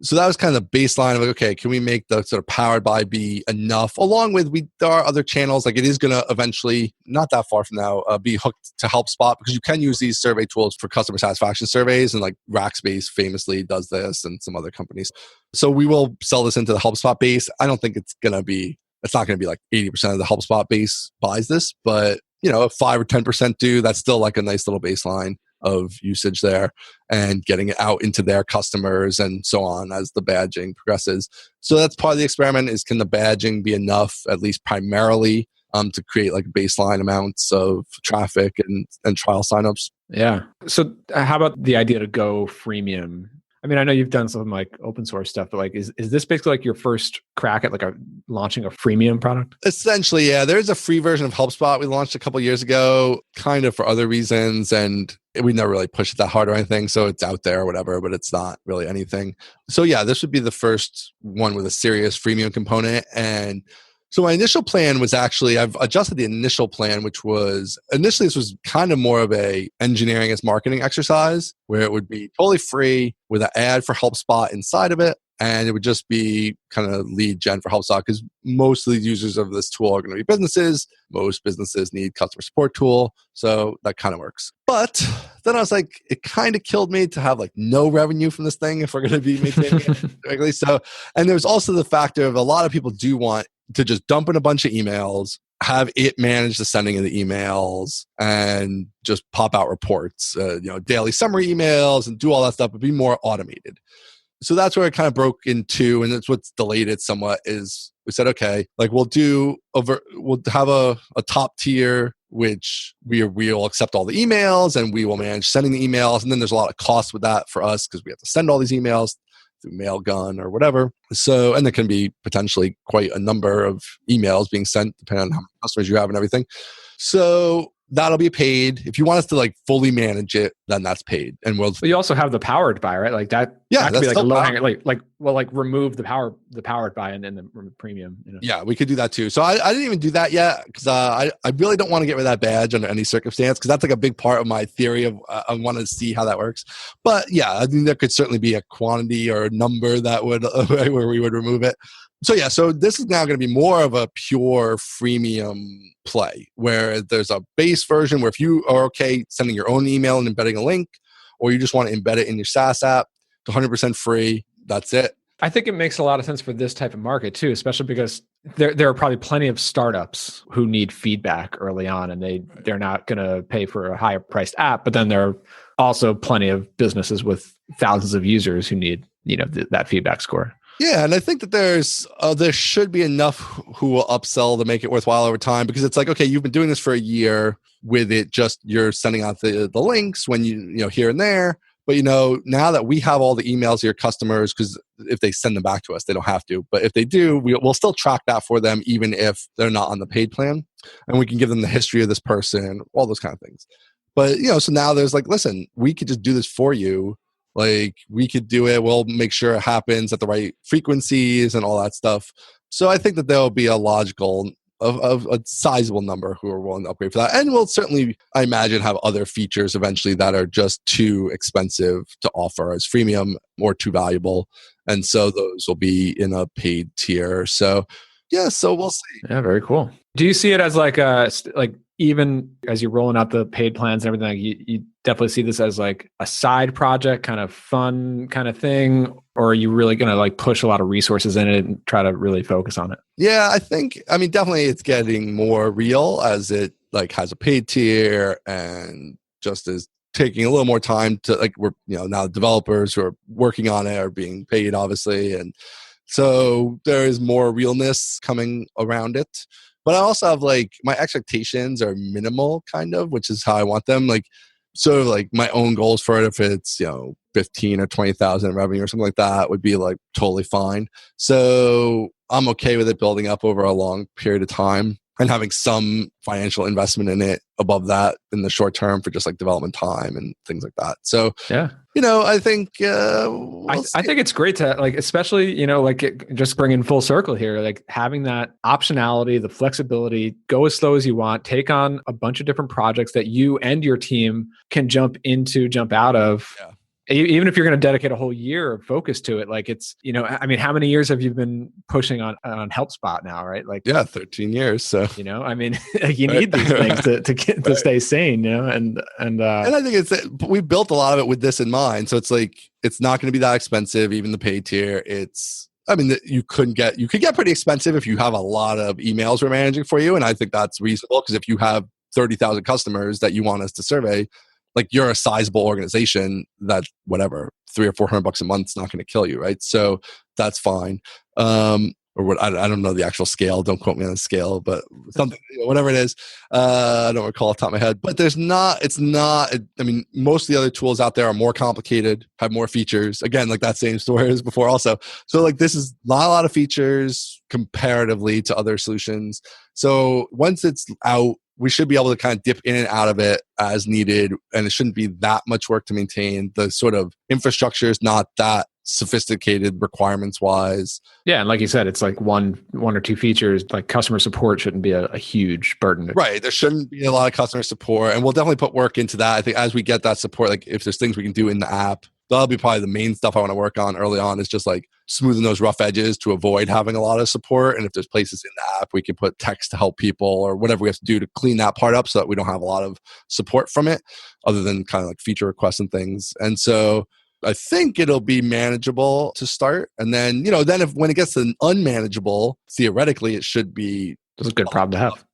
So that was kind of the baseline of like, okay, can we make the sort of powered by be enough? Along with there are other channels, like it is going to eventually, not that far from now, be hooked to HelpSpot, because you can use these survey tools for customer satisfaction surveys, and like Rackspace famously does this, and some other companies. So we will sell this into the HelpSpot base. I don't think it's not going to be like 80% of the HelpSpot base buys this, but if 5 or 10% do, that's still like a nice little baseline of usage there, and getting it out into their customers and so on as the badging progresses. So that's part of the experiment, is can the badging be enough, at least primarily, to create like baseline amounts of traffic and trial signups. Yeah. So how about the idea to go freemium? I mean, I know you've done some like open source stuff, but like, is this basically like your first crack at like launching a freemium product? Essentially, yeah. There's a free version of HelpSpot we launched a couple of years ago, kind of for other reasons, and we never really pushed it that hard or anything. So it's out there or whatever, but it's not really anything. So yeah, this would be the first one with a serious freemium component. And so my initial plan was actually, I've adjusted the initial plan, which was, initially this was kind of more of a engineering as marketing exercise, where it would be totally free with an ad for HelpSpot inside of it. And it would just be kind of lead gen for HelpSpot, because most of the users of this tool are going to be businesses. Most businesses need customer support tool. So that kind of works. But then I was like, it kind of killed me to have like no revenue from this thing if we're going to be maintaining it directly. So, and there's also the factor of a lot of people do want to just dump in a bunch of emails, have it manage the sending of the emails, and just pop out reports, daily summary emails, and do all that stuff, but be more automated. So that's where it kind of broke into, and that's what's delayed it somewhat, is we said, okay, like we'll have a top tier, which we'll accept all the emails and we will manage sending the emails. And then there's a lot of costs with that for us, because we have to send all these emails through Mailgun or whatever. So, and there can be potentially quite a number of emails being sent depending on how many customers you have and everything. So that'll be paid. If you want us to like fully manage it, then that's paid. And But you also have the powered by, right? Like that. Yeah, that could be like a low hanger. Like remove the powered by and then the premium. Yeah, we could do that too. So I didn't even do that yet, because I really don't want to get rid of that badge under any circumstance, because that's like a big part of my theory of I want to see how that works. But yeah, I think there could certainly be a quantity or a number that would where we would remove it. So yeah, so this is now going to be more of a pure freemium play, where there's a base version where if you are okay sending your own email and embedding a link, or you just want to embed it in your SaaS app, it's 100% free. That's it. I think it makes a lot of sense for this type of market too, especially because there are probably plenty of startups who need feedback early on, and they're not going to pay for a higher priced app. But then there are also plenty of businesses with thousands of users who need that feedback score. Yeah, and I think that there should be enough who will upsell to make it worthwhile over time, because it's like, okay, you've been doing this for a year with it, just you're sending out the links when you here and there. But now that we have all the emails of your customers, because if they send them back to us, they don't have to. But if they do, we'll still track that for them, even if they're not on the paid plan, and we can give them the history of this person, all those kind of things. But so now there's like, listen, we could just do this for you. Like we could do it. We'll make sure it happens at the right frequencies and all that stuff. So I think that there will be a logical of a sizable number who are willing to upgrade for that. And we'll certainly, I imagine, have other features eventually that are just too expensive to offer as freemium or too valuable. And so those will be in a paid tier. So yeah, so we'll see. Yeah, very cool. Do you see it as like even as you're rolling out the paid plans and everything, you definitely see this as like a side project, kind of fun kind of thing? Or are you really going to like push a lot of resources in it and try to really focus on it? Yeah, definitely it's getting more real as it like has a paid tier, and just is taking a little more time to like, we're, now developers who are working on it are being paid, obviously. And so there is more realness coming around it. But I also have like, my expectations are minimal kind of, which is how I want them. Like, sort of like my own goals for it, if it's, 15 or 20,000 in revenue or something like that, would be like totally fine. So I'm okay with it building up over a long period of time and having some financial investment in it above that in the short term for just like development time and things like that. So yeah, I think I think it's great to like, especially just bringing full circle here, like having that optionality, the flexibility, go as slow as you want, take on a bunch of different projects that you and your team can jump out of. Yeah. even if you're going to dedicate a whole year of focus to it, like it's, I mean, how many years have you been pushing on HelpSpot now, right? Like, yeah, 13 years. So, I mean, you right. need these things to get to Right. stay sane, and I think we built a lot of it with this in mind. So it's like, it's not going to be that expensive, even the paid tier. You could get pretty expensive if you have a lot of emails we're managing for you. And I think that's reasonable, because if you have 30,000 customers that you want us to survey, like, you're a sizable organization, that whatever, $300 or $400 a month is not going to kill you. Right. So that's fine. Or what, I don't know the actual scale. Don't quote me on the scale, but something, whatever it is. I don't recall off the top of my head, but I mean, most of the other tools out there are more complicated, have more features. Again, like that same story as before also. So like, this is not a lot of features comparatively to other solutions. So once it's out, we should be able to kind of dip in and out of it as needed. And it shouldn't be that much work to maintain. The sort of infrastructure is not that sophisticated requirements wise. Yeah, and like you said, it's like one or two features. Like, customer support shouldn't be a huge burden. Right. There shouldn't be a lot of customer support, and we'll definitely put work into that. I think as we get that support, like if there's things we can do in the app, that'll be probably the main stuff I want to work on early on, is just like smoothing those rough edges to avoid having a lot of support. And if there's places in the app we can put text to help people, or whatever we have to do to clean that part up so that we don't have a lot of support from it, other than kind of like feature requests and things. And so I think it'll be manageable to start. And then, when it gets to unmanageable, theoretically, it should be It's a good problem to have.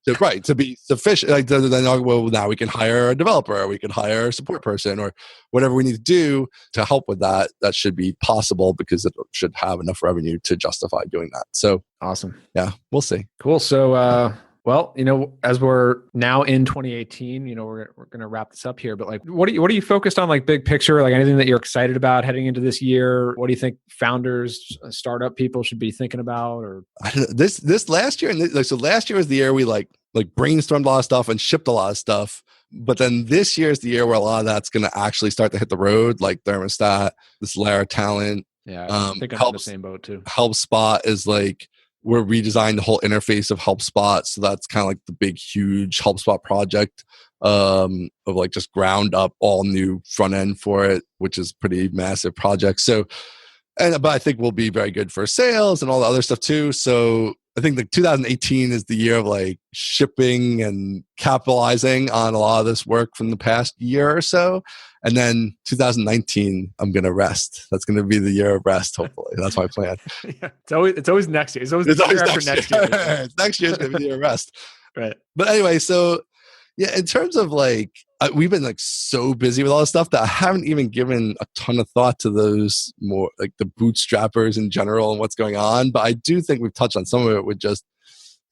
To be sufficient. Like, then, well, now we can hire a developer, or we can hire a support person, or whatever we need to do to help with that. That should be possible, because it should have enough revenue to justify doing that. So awesome. Yeah, we'll see. Cool. So, well, as we're now in 2018, we're going to wrap this up here, but like, what are you focused on, like big picture, like anything that you're excited about heading into this year? What do you think founders, startup people should be thinking about? Or this last year, so last year was the year we like brainstormed a lot of stuff and shipped a lot of stuff. But then this year is the year where a lot of that's going to actually start to hit the road, like Thermostat, this Lara talent. Yeah, I think I'm in the same boat too. HelpSpot is like, we're redesigning the whole interface of HelpSpot. So that's kind of like the big, huge HelpSpot project of like just ground up all new front end for it, which is pretty massive project. So, but I think we'll be very good for sales and all the other stuff too. So I think like 2018 is the year of like shipping and capitalizing on a lot of this work from the past year or so. And then 2019, I'm going to rest. That's going to be the year of rest, hopefully. That's my plan. Yeah, it's always next year. It's always next year. Next year is going to be the year of rest. Right. But anyway, so yeah, in terms of like, we've been like so busy with all this stuff that I haven't even given a ton of thought to those more like the bootstrappers in general and what's going on. But I do think we've touched on some of it with just,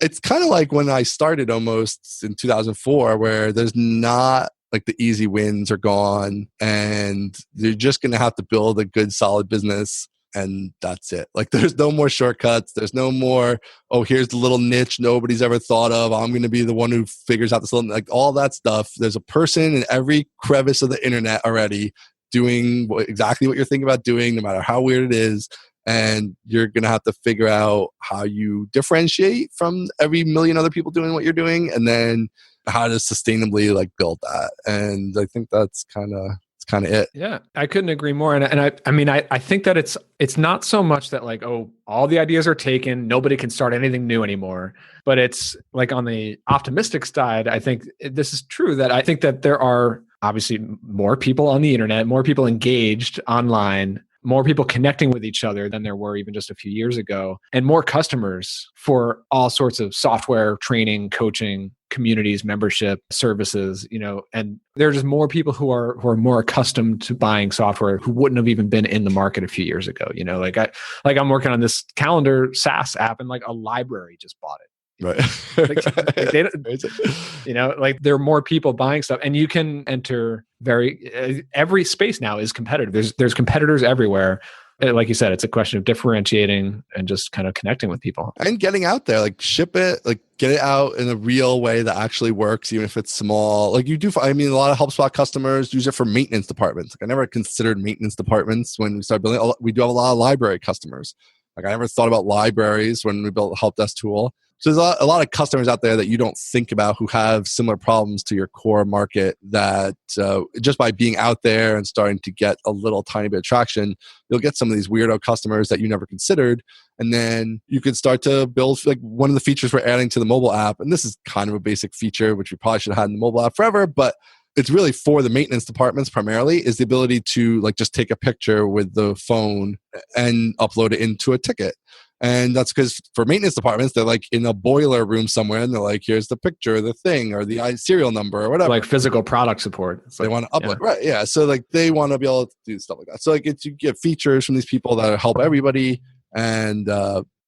it's kind of like when I started almost in 2004, where there's not like the easy wins are gone and you're just going to have to build a good solid business. And that's it. Like, there's no more shortcuts. There's no more, oh, here's the little niche nobody's ever thought of. I'm going to be the one who figures out this little, like all that stuff. There's a person in every crevice of the internet already doing exactly what you're thinking about doing, no matter how weird it is. And you're going to have to figure out how you differentiate from every million other people doing what you're doing, and then how to sustainably like build that. And I think that's kind of it. Yeah, I couldn't agree more. And I think that it's not so much that like, oh, all the ideas are taken, nobody can start anything new anymore. But it's like, on the optimistic side, I think this is true, that I think that there are obviously more people on the internet, more people engaged online, more people connecting with each other than there were even just a few years ago, and more customers for all sorts of software, training, coaching, communities, membership, services, and there are just more people who are more accustomed to buying software who wouldn't have even been in the market a few years ago. I'm working on this calendar SaaS app, and like a library just bought it. Right. Like there are more people buying stuff, and you can enter every space now is competitive. There's competitors everywhere. Like you said, it's a question of differentiating and just kind of connecting with people and getting out there, like ship it, like get it out in a real way that actually works, even if it's small. Like you do, a lot of HelpSpot customers use it for maintenance departments. Like I never considered maintenance departments when we started building. We do have a lot of library customers. Like I never thought about libraries when we built the help desk tool. So there's a lot of customers out there that you don't think about who have similar problems to your core market that just by being out there and starting to get a little tiny bit of traction, you'll get some of these weirdo customers that you never considered. And then you could start to build, like one of the features we're adding to the mobile app. And this is kind of a basic feature, which we probably should have had in the mobile app forever, but it's really for the maintenance departments primarily, is the ability to like just take a picture with the phone and upload it into a ticket. And that's because for maintenance departments, they're like in a boiler room somewhere and they're like, here's the picture of the thing or the serial number or whatever. Like physical product support. They want to upload. Right. Yeah. So like they want to be able to do stuff like that. So like you get features from these people that help everybody. And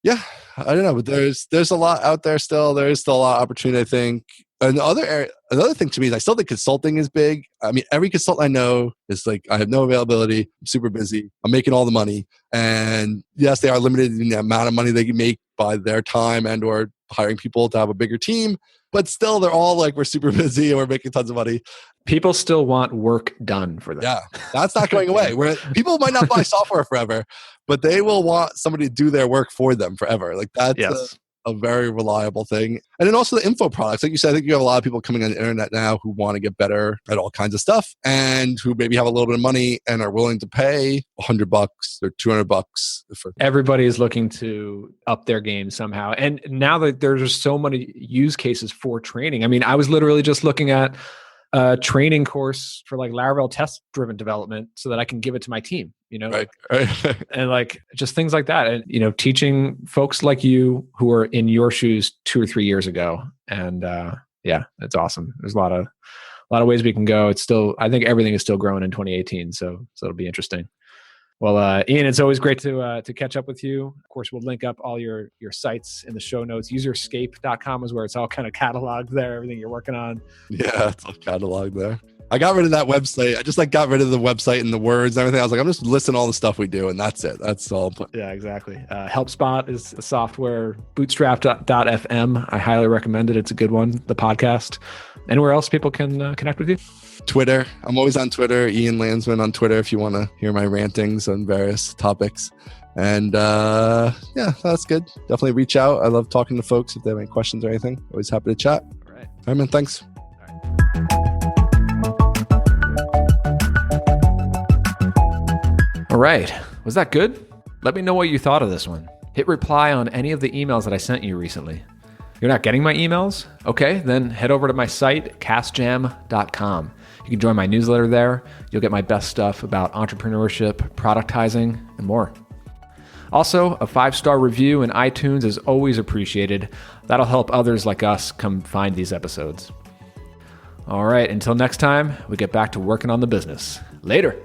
yeah, I don't know, but there's a lot out there still. There is still a lot of opportunity, I think. Another thing to me is I still think consulting is big. I mean, every consultant I know is like, I have no availability. I'm super busy. I'm making all the money. And yes, they are limited in the amount of money they can make by their time and or hiring people to have a bigger team. But still, they're all like, we're super busy and we're making tons of money. People still want work done for them. Yeah, that's not going away. Where people might not buy software forever, but they will want somebody to do their work for them forever. Like that's a very reliable thing. And then also the info products. Like you said, I think you have a lot of people coming on the internet now who want to get better at all kinds of stuff and who maybe have a little bit of money and are willing to pay $100 or $200 for. Everybody is looking to up their game somehow. And now that there's just so many use cases for training. I mean, I was literally just looking at a training course for like Laravel test-driven development so that I can give it to my team, you know, right. And like just things like that. And, you know, teaching folks like you who are in your shoes 2 or 3 years ago. And yeah, it's awesome. There's a lot of ways we can go. It's still, I think everything is still growing in 2018. So it'll be interesting. Well, Ian, it's always great to catch up with you. Of course, we'll link up all your sites in the show notes. UserScape.com is where it's all kind of cataloged there, everything you're working on. Yeah, it's all cataloged there. I got rid of that website. I just like got rid of the website and the words and everything. I was like, I'm just listing all the stuff we do and that's it. That's all. Yeah, exactly. HelpSpot is the software. Bootstrap.fm. I highly recommend it. It's a good one. The podcast. Anywhere else people can connect with you? Twitter. I'm always on Twitter. Ian Landsman on Twitter if you want to hear my rantings on various topics. And yeah, that's good. Definitely reach out. I love talking to folks if they have any questions or anything. Always happy to chat. All right. All right, man. Thanks. All right. Was that good? Let me know what you thought of this one. Hit reply on any of the emails that I sent you recently. You're not getting my emails? Okay, then head over to my site, castjam.com. You can join my newsletter there. You'll get my best stuff about entrepreneurship, productizing, and more. Also, a 5-star review in iTunes is always appreciated. That'll help others like us come find these episodes. All right, until next time, we get back to working on the business. Later.